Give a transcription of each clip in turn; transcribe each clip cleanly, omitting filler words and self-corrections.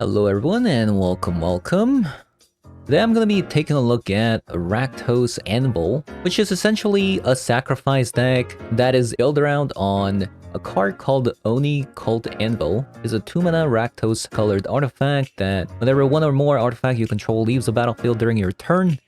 Hello everyone and welcome. Today I'm going to be taking a look at Rakdos Anvil, which is essentially a sacrifice deck that is built around on a card called Oni-Cult Anvil. It's a 2-mana Rakdos colored artifact that whenever one or more artifact you control leaves the battlefield during your turn,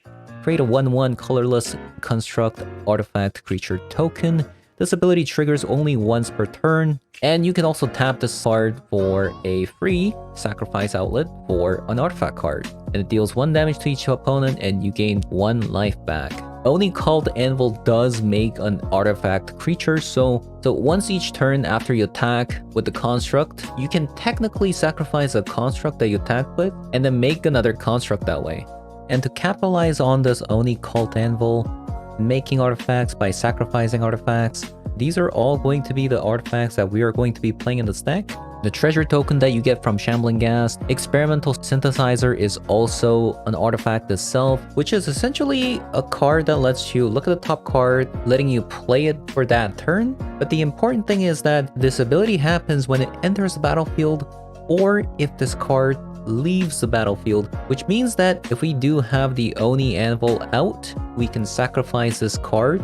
create a 1/1 colorless construct artifact creature token. This ability triggers only once per turn, and you can also tap this card for a free sacrifice outlet for an artifact card. And it deals 1 damage to each opponent and you gain 1 life back. Oni-Cult Anvil does make an artifact creature, so once each turn after you attack with the construct, you can technically sacrifice a construct that you attack with and then make another construct that way. And to capitalize on this Oni-Cult Anvil, making artifacts by sacrificing artifacts, these are all going to be the artifacts that we are going to be playing in this deck. The treasure token that you get from Shambling Ghast, Experimental Synthesizer is also an artifact itself, which is essentially a card that lets you look at the top card, letting you play it for that turn. But the important thing is that this ability happens when it enters the battlefield or if this card leaves the battlefield, which means that if we do have the Oni Anvil out, we can sacrifice this card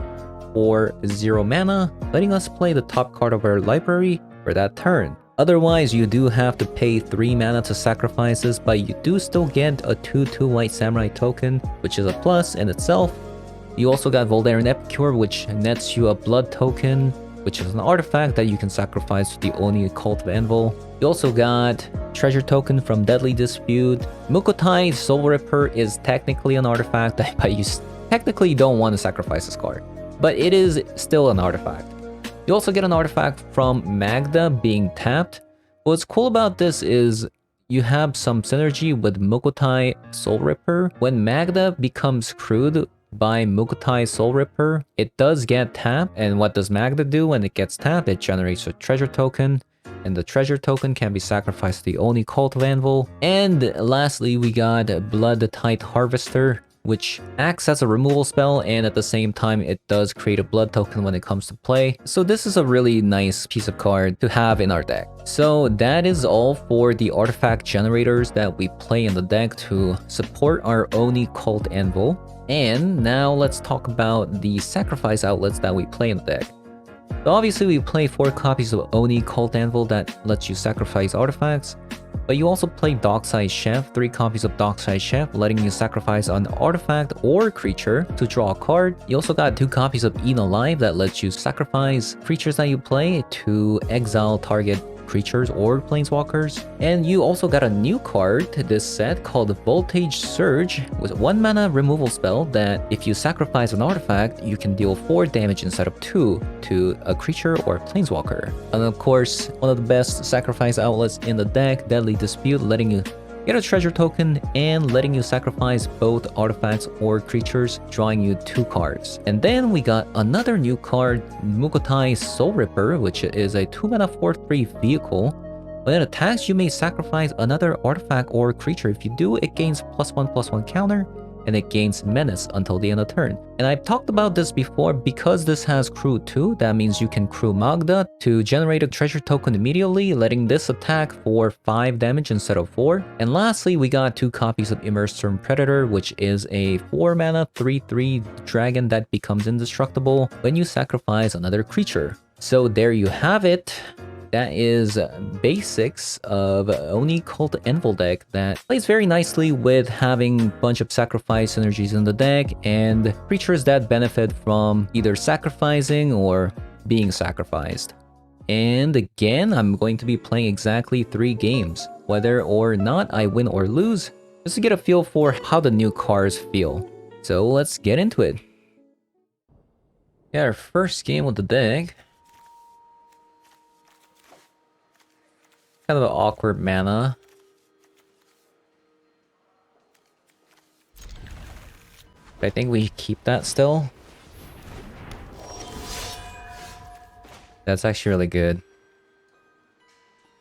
for 0 mana, letting us play the top card of our library for that turn. Otherwise, you do have to pay 3 mana to sacrifice this, but you do still get a 2/2 White Samurai token, which is a plus in itself. You also got Voldaren Epicure, which nets you a blood token, which is an artifact that you can sacrifice to the Oni-Cult Anvil. You also got treasure token from Deadly Dispute. Mukotai Soul Ripper is technically an artifact, but you technically don't want to sacrifice this card. But it is still an artifact. You also get an artifact from Magda being tapped. What's cool about this is you have some synergy with Mukotai Soul Ripper. When Magda becomes crewed by Mukotai Soul Ripper, it does get tapped, and what does Magda do when it gets tapped? It generates a treasure token, and the treasure token can be sacrificed to the Oni-Cult Anvil. And lastly, we got Blood Tide Harvester, which acts as a removal spell, and at the same time it does create a blood token when it comes to play. So this is a really nice piece of card to have in our deck. So that is all for the artifact generators that we play in the deck to support our Oni-Cult Anvil. And now let's talk about the sacrifice outlets that we play in the deck. So obviously we play 4 copies of Oni-Cult Anvil that lets you sacrifice artifacts. But you also play Dockside Chef, 3 copies of Dockside Chef, letting you sacrifice an artifact or creature to draw a card. You also got 2 copies of Eaten Alive that lets you sacrifice creatures that you play to exile target creatures or planeswalkers. And you also got a new card to this set called Voltage Surge with 1 mana removal spell that if you sacrifice an artifact, you can deal 4 damage instead of 2 to a creature or planeswalker. And of course, one of the best sacrifice outlets in the deck, Deadly Dispute, letting you get a treasure token and letting you sacrifice both artifacts or creatures, drawing you 2 cards. And then we got another new card, Mukotai Soul Ripper, which is a 2-mana 4/3 vehicle. When it attacks, you may sacrifice another artifact or creature. If you do, it gains +1/+1 counter, and it gains menace until the end of the turn. And I've talked about this before, because this has crew 2, that means you can crew Magda to generate a treasure token immediately, letting this attack for 5 damage instead of 4. And lastly, we got 2 copies of Immersed Predator, which is a 4 mana 3/3 dragon that becomes indestructible when you sacrifice another creature. So there you have it. That is basics of Oni-Cult Anvil deck that plays very nicely with having a bunch of sacrifice synergies in the deck and creatures that benefit from either sacrificing or being sacrificed. And again, I'm going to be playing exactly 3 games, whether or not I win or lose, just to get a feel for how the new cards feel. So let's get into it. Yeah, our first game with the deck. Kind of an awkward mana. I think we keep that still. That's actually really good.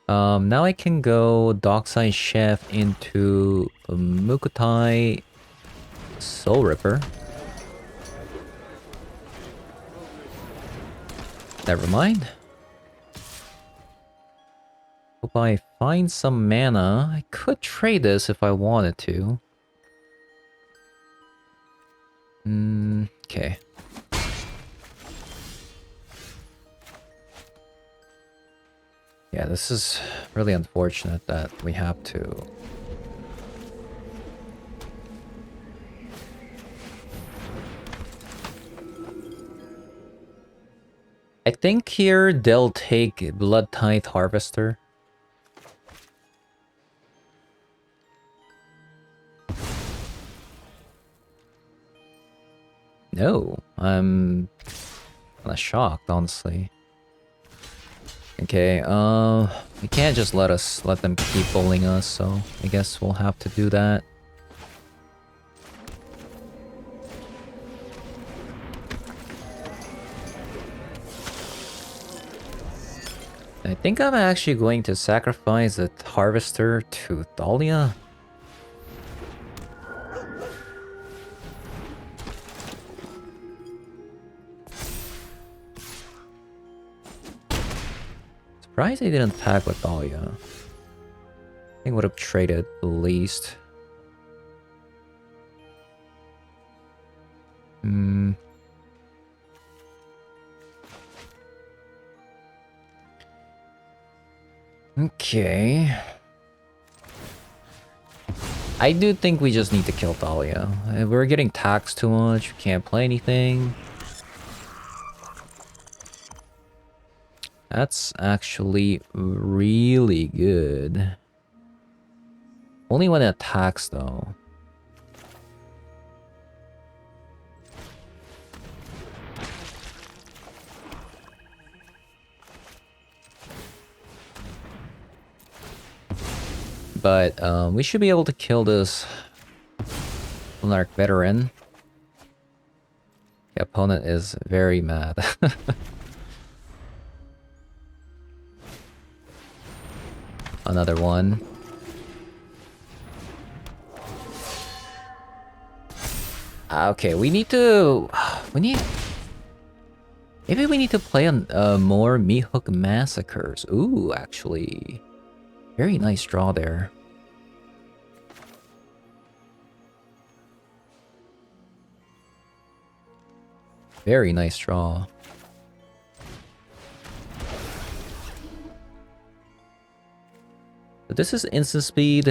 Now I can go Dockside Chef into Mukotai Soul Ripper. Never mind. Hope I find some mana. I could trade this if I wanted to. Okay. Yeah, this is really unfortunate that we have to. I think here they'll take Blood Tithe Harvester. No, I'm kinda shocked, honestly. Okay, we can't just let them keep bullying us, so I guess we'll have to do that. I think I'm actually going to sacrifice the Harvester to Thalia. Surprised they didn't attack with Thalia. I think would have traded the least. Okay. I do think we just need to kill Thalia. We're getting taxed too much. We can't play anything. That's actually really good. Only when it attacks, though. But we should be able to kill this Monarch veteran. The opponent is very mad. Another one. Okay, we need to... Maybe we need to play on more Meathook Massacres. Ooh, actually. Very nice draw there. Very nice draw. But this is instant speed.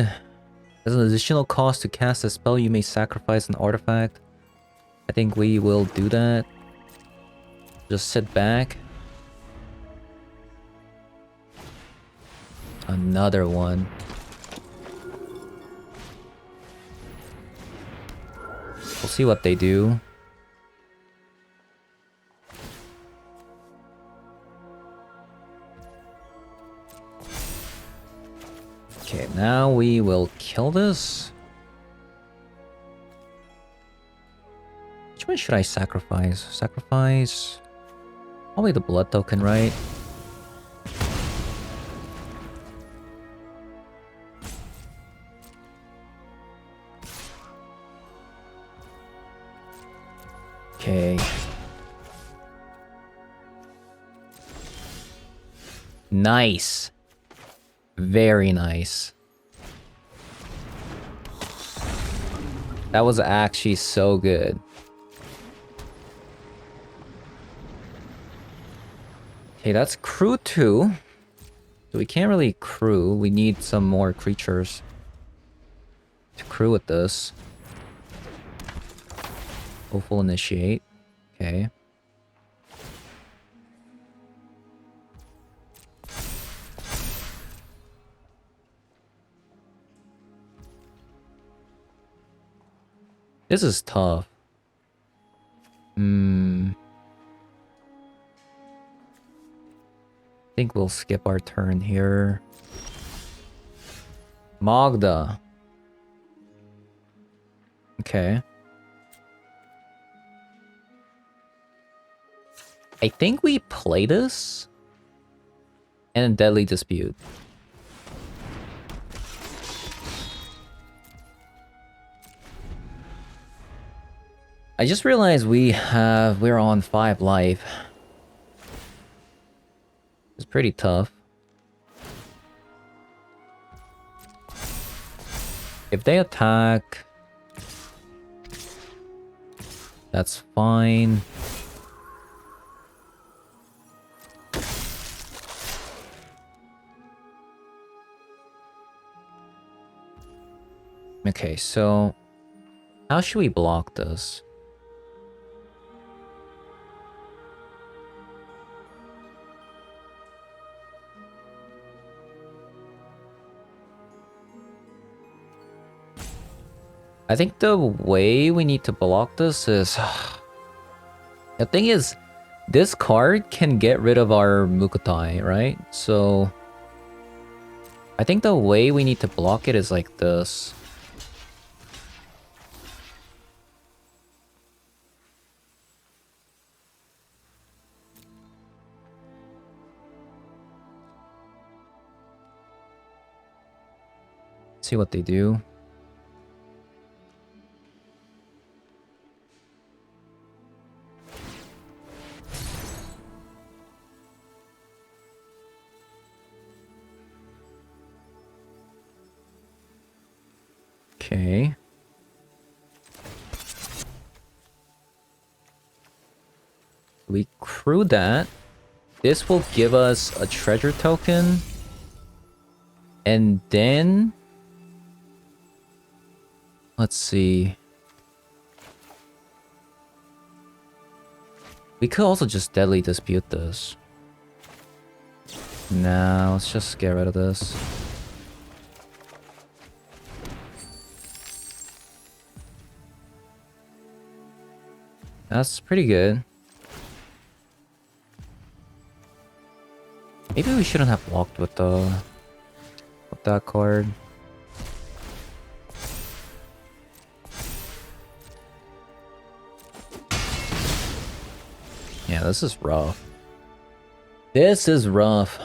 As an additional cost to cast a spell, you may sacrifice an artifact. I think we will do that. Just sit back. Another one. We'll see what they do. Okay, now we will kill this. Which one should I sacrifice? Sacrifice... Probably the blood token, right? Okay. Nice. Very nice. That was actually so good. Okay, that's crew 2. So we can't really crew. We need some more creatures to crew with this. Hopeful initiate. Okay. This is tough. I think we'll skip our turn here. Magda. Okay. I think we play this and Deadly Dispute. I just realized we're on 5 life. It's pretty tough. If they attack, that's fine. Okay, so how should we block this? I think the way we need to block this is... The thing is, this card can get rid of our Mukotai, right? So... I think the way we need to block it is like this. See what they do. Okay. We crew that. This will give us a treasure token. And then... Let's see. We could also just deadly dispute this. Nah, let's just get rid of this. That's pretty good. Maybe we shouldn't have walked with that card. Yeah, this is rough. This is rough.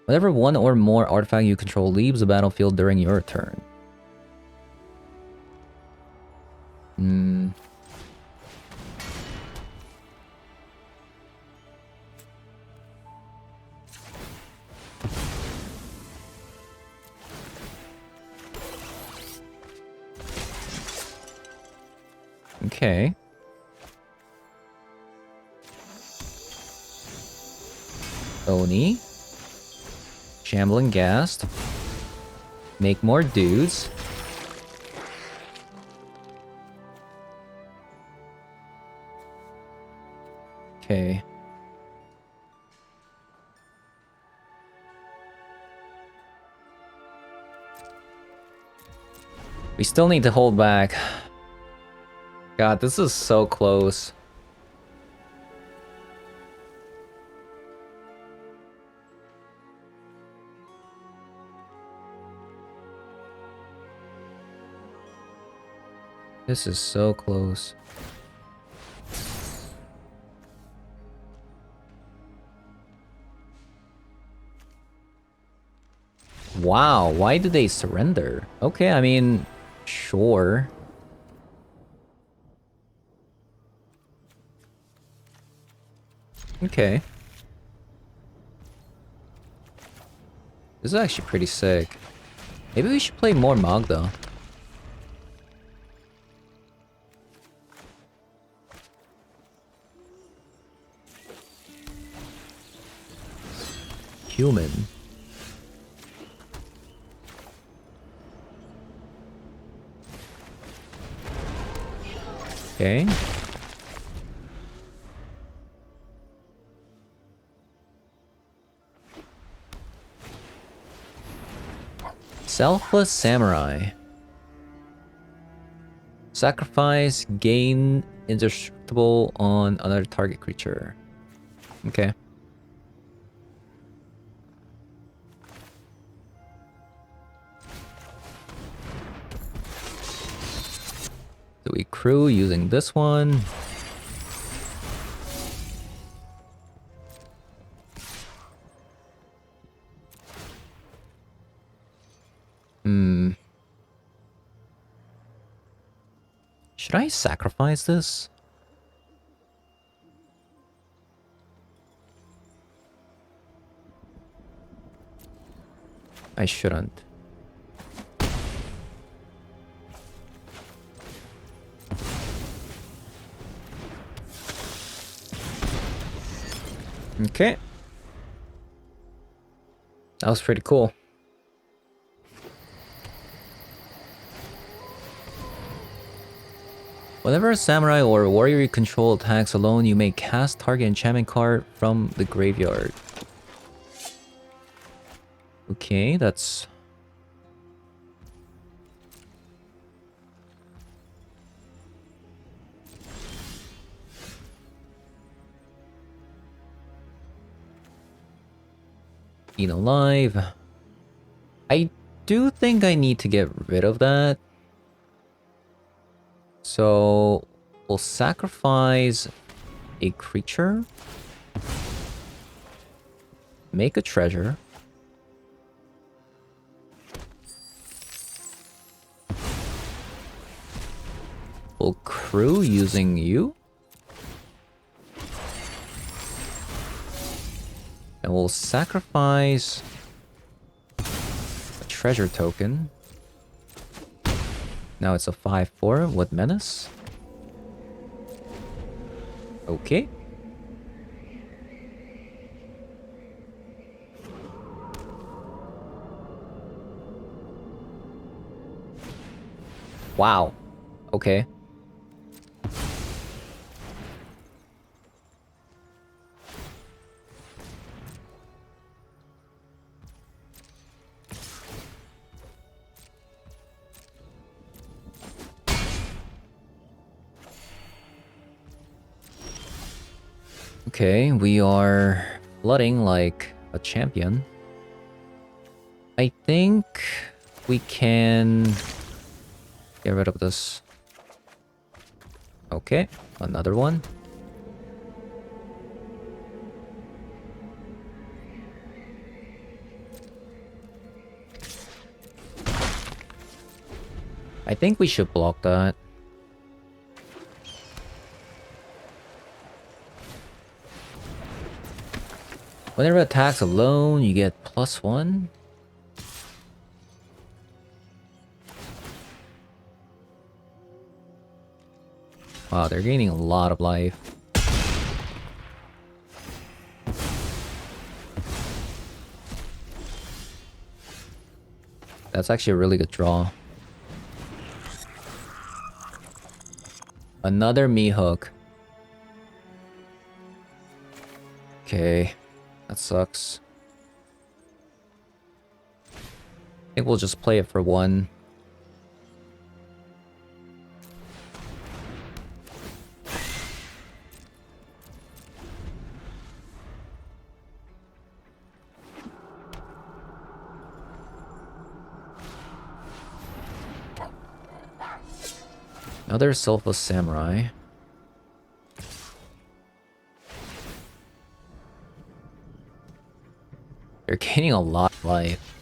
Whenever one or more artifact you control leaves the battlefield during your turn. Okay. Oni. Shambling Ghast. Make more dudes. Okay. We still need to hold back. God, this is so close. This is so close. Wow, why did they surrender? Okay, I mean, sure. Okay. This is actually pretty sick. Maybe we should play more Magda. Human. Okay. Selfless Samurai. Sacrifice, gain indestructible on another target creature. Okay. So we crew using this one. Should I sacrifice this? I shouldn't. Okay. That was pretty cool. Whenever a samurai or warrior you control attacks alone, you may cast target enchantment card from the graveyard. Okay, that's... Eat alive. I do think I need to get rid of that. So we'll sacrifice a creature. Make a treasure. We'll crew using you. And we'll sacrifice a treasure token. Now it's a 5/4 with menace. Okay. Wow. Okay. Okay, we are flooding like a champion. I think we can get rid of this. Okay, another one. I think we should block that. Whenever it attacks alone, you get +1. Wow, they're gaining a lot of life. That's actually a really good draw. Another me hook. Okay, that sucks. I think we'll just play it for 1. Another Selfless Samurai. They're gaining a lot of life.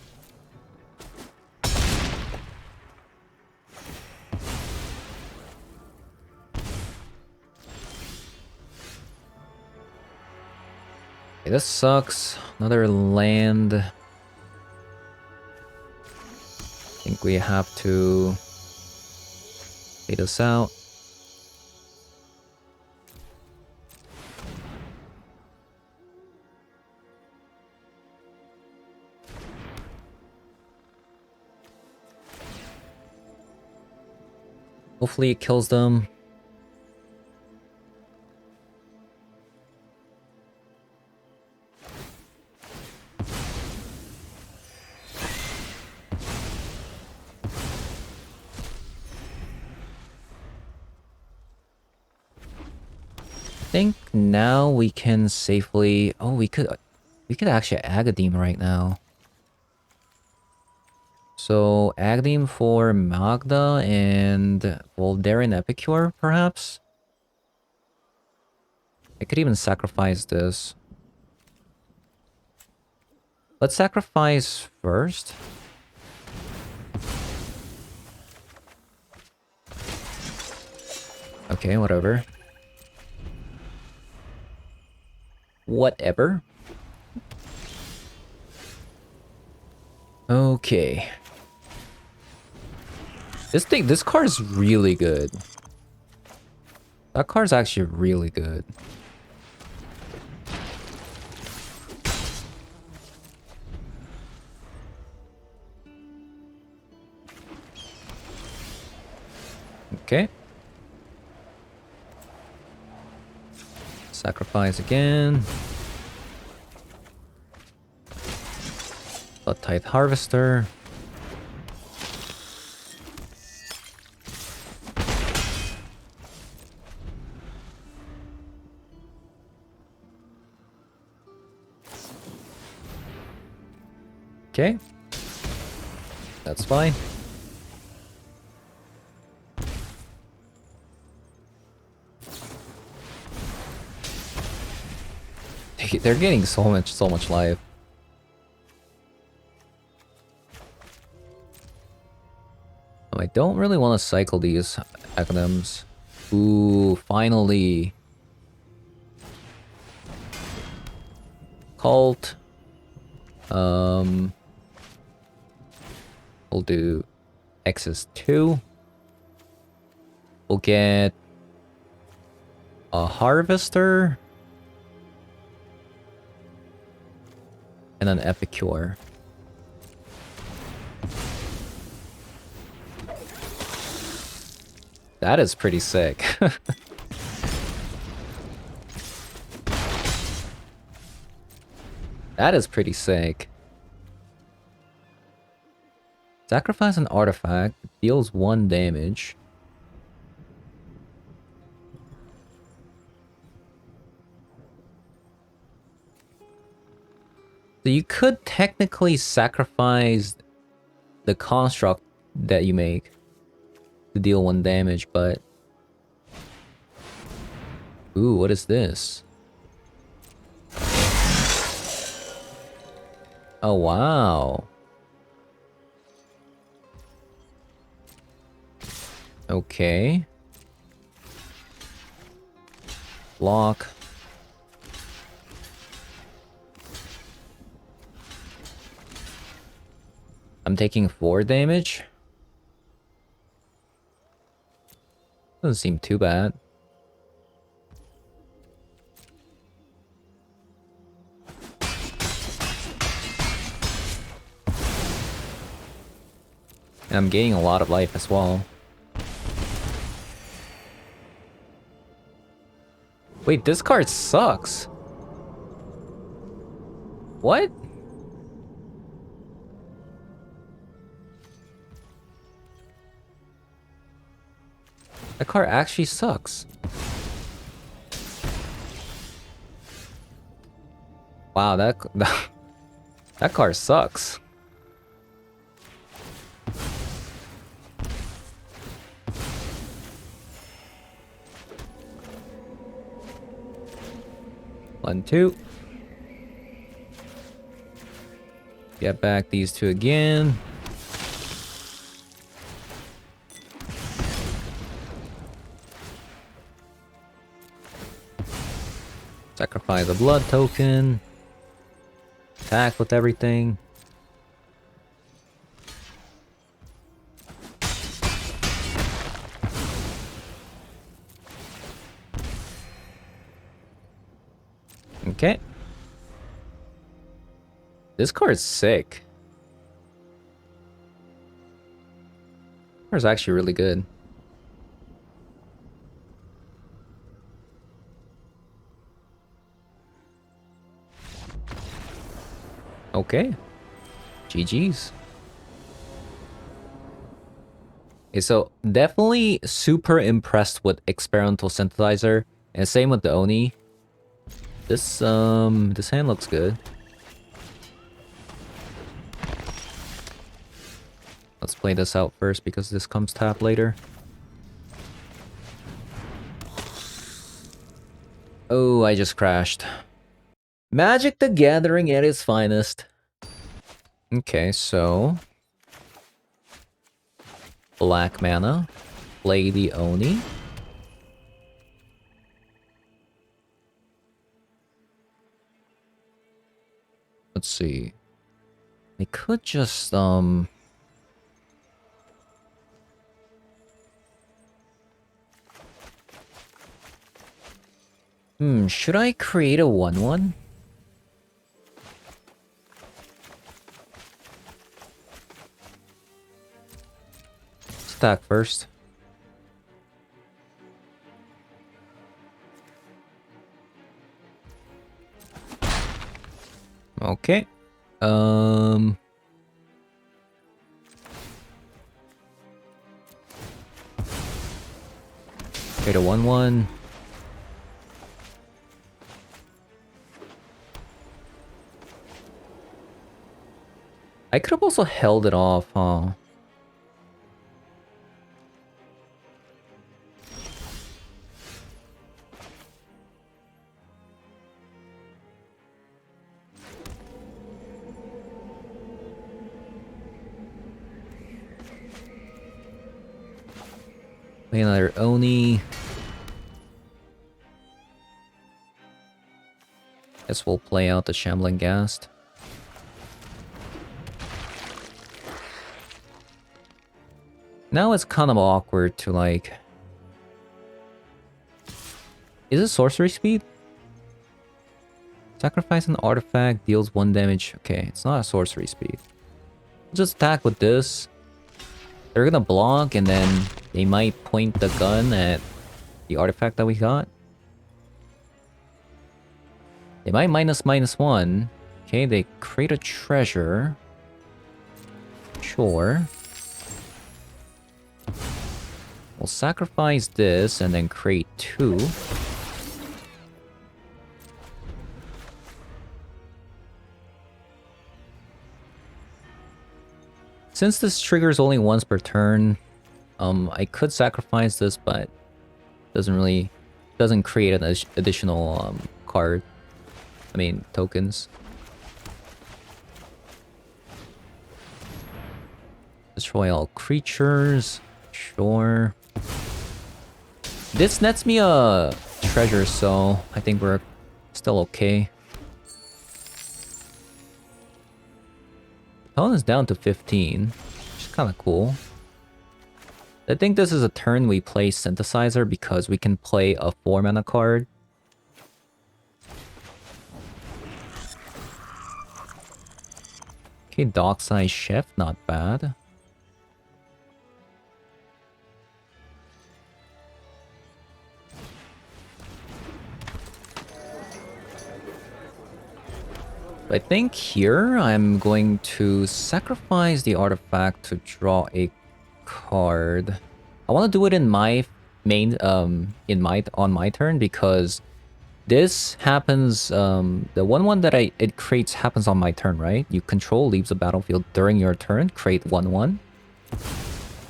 Okay, this sucks. Another land. I think we have to fade this out. Hopefully it kills them. I think now we can safely... Oh, we could actually Agadim right now. So, Agadim for Magda and Voldaren Epicure, perhaps? I could even sacrifice this. Let's sacrifice first. Okay, whatever. Whatever. Okay. This card is really good. That card's actually really good. Okay. Sacrifice again. Blood-Tithe Harvester. Okay. That's fine. They're getting so much life. I don't really want to cycle these acronyms. Ooh, finally. Cult. We'll do X's2. We'll get a Harvester. And an Epicure. That is pretty sick. That is pretty sick. Sacrifice an artifact. Deals 1 damage. So you could technically sacrifice the construct that you make to deal 1 damage, but... Ooh, what is this? Oh, wow. Okay. Block. I'm taking 4 damage. Doesn't seem too bad. And I'm gaining a lot of life as well. Wait, this card sucks. What? That card actually sucks. Wow, that card sucks. One, two. Get back these 2 again. Sacrifice a blood token. Attack with everything. Okay. This card's sick. This card's actually really good. Okay. GG's. Okay, so definitely super impressed with Experimental Synthesizer. And same with the Oni. This hand looks good. Let's play this out first because this comes tap later. Oh, I just crashed. Magic the Gathering at its finest. Okay, so... black mana. Play the Oni. Let's see. I could just, should I create a 1/1? Stack first. Okay. Create a 1/1. I could have also held it off, huh? Play another Oni. Guess we'll play out the Shambling Ghast. Now it's kind of awkward to like... Is it sorcery speed? Sacrifice an artifact, deals 1 damage. Okay, it's not a sorcery speed. Just attack with this. They're gonna block and then they might point the gun at the artifact that we got. They might -1. Okay, they create a treasure. Sure. We'll sacrifice this and then create 2. Since this triggers only once per turn, I could sacrifice this, but doesn't create an additional card. I mean, tokens. Destroy all creatures. Sure. This nets me a treasure, so I think we're still okay. Tone is down to 15, which is kind of cool. I think this is a turn we play Synthesizer because we can play a 4-mana card. Okay, Dockside Chef, not bad. I think here I'm going to sacrifice the artifact to draw a card. I want to do it in my main on my turn because this happens the 1/1 that it creates happens on my turn, right? You control leaves the battlefield during your turn, create 1/1.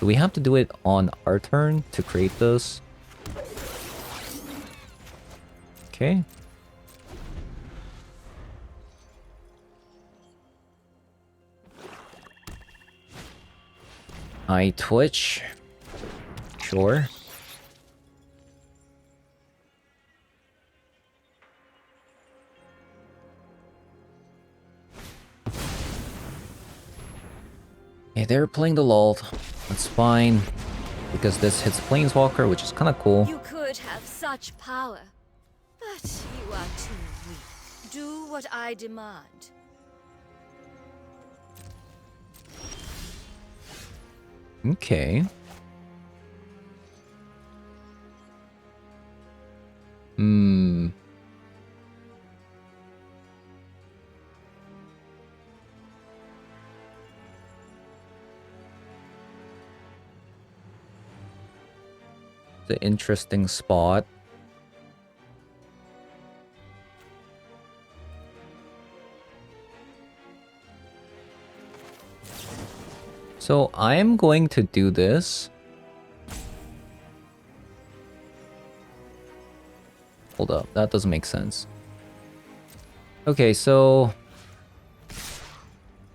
Do we have to do it on our turn to create this? Okay. I Twitch. Sure. Hey, they're playing the Lult. That's fine. Because this hits Planeswalker, which is kind of cool. You could have such power, but you are too weak. Do what I demand. Okay. It's an interesting spot. So I am going to do this. Hold up, that doesn't make sense. Okay, so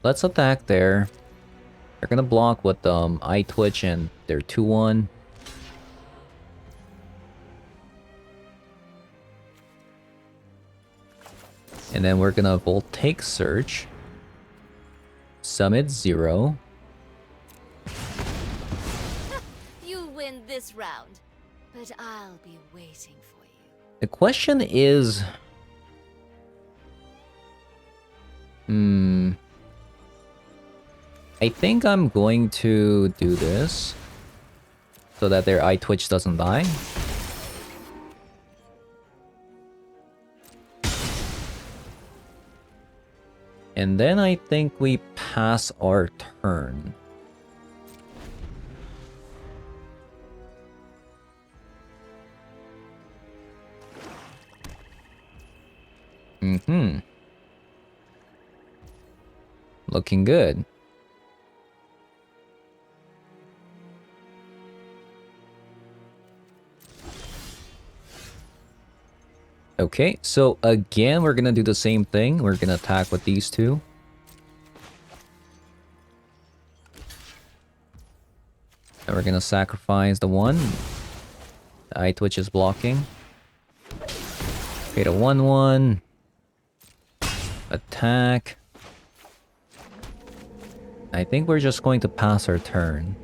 let's attack there. They're gonna block with I Twitch and their 2/1. And then we're gonna Voltaic Surge. Summit 0. You win this round, but I'll be waiting for you. The question is... I think I'm going to do this so that their I Twitch doesn't die. And then I think we pass our turn. Looking good. Okay, so again, we're gonna do the same thing. We're gonna attack with these two. And we're gonna sacrifice the one. The eye twitch is blocking. Create a 1/1. Attack. I think we're just going to pass our turn.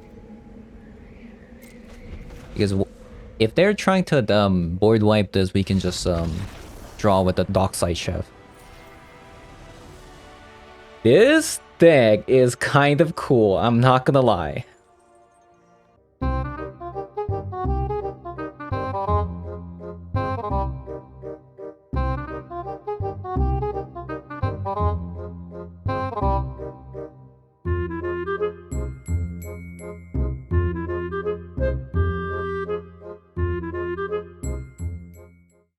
Because if they're trying to board wipe this, we can just draw with the Dockside Chef. This deck is kind of cool, I'm not gonna lie.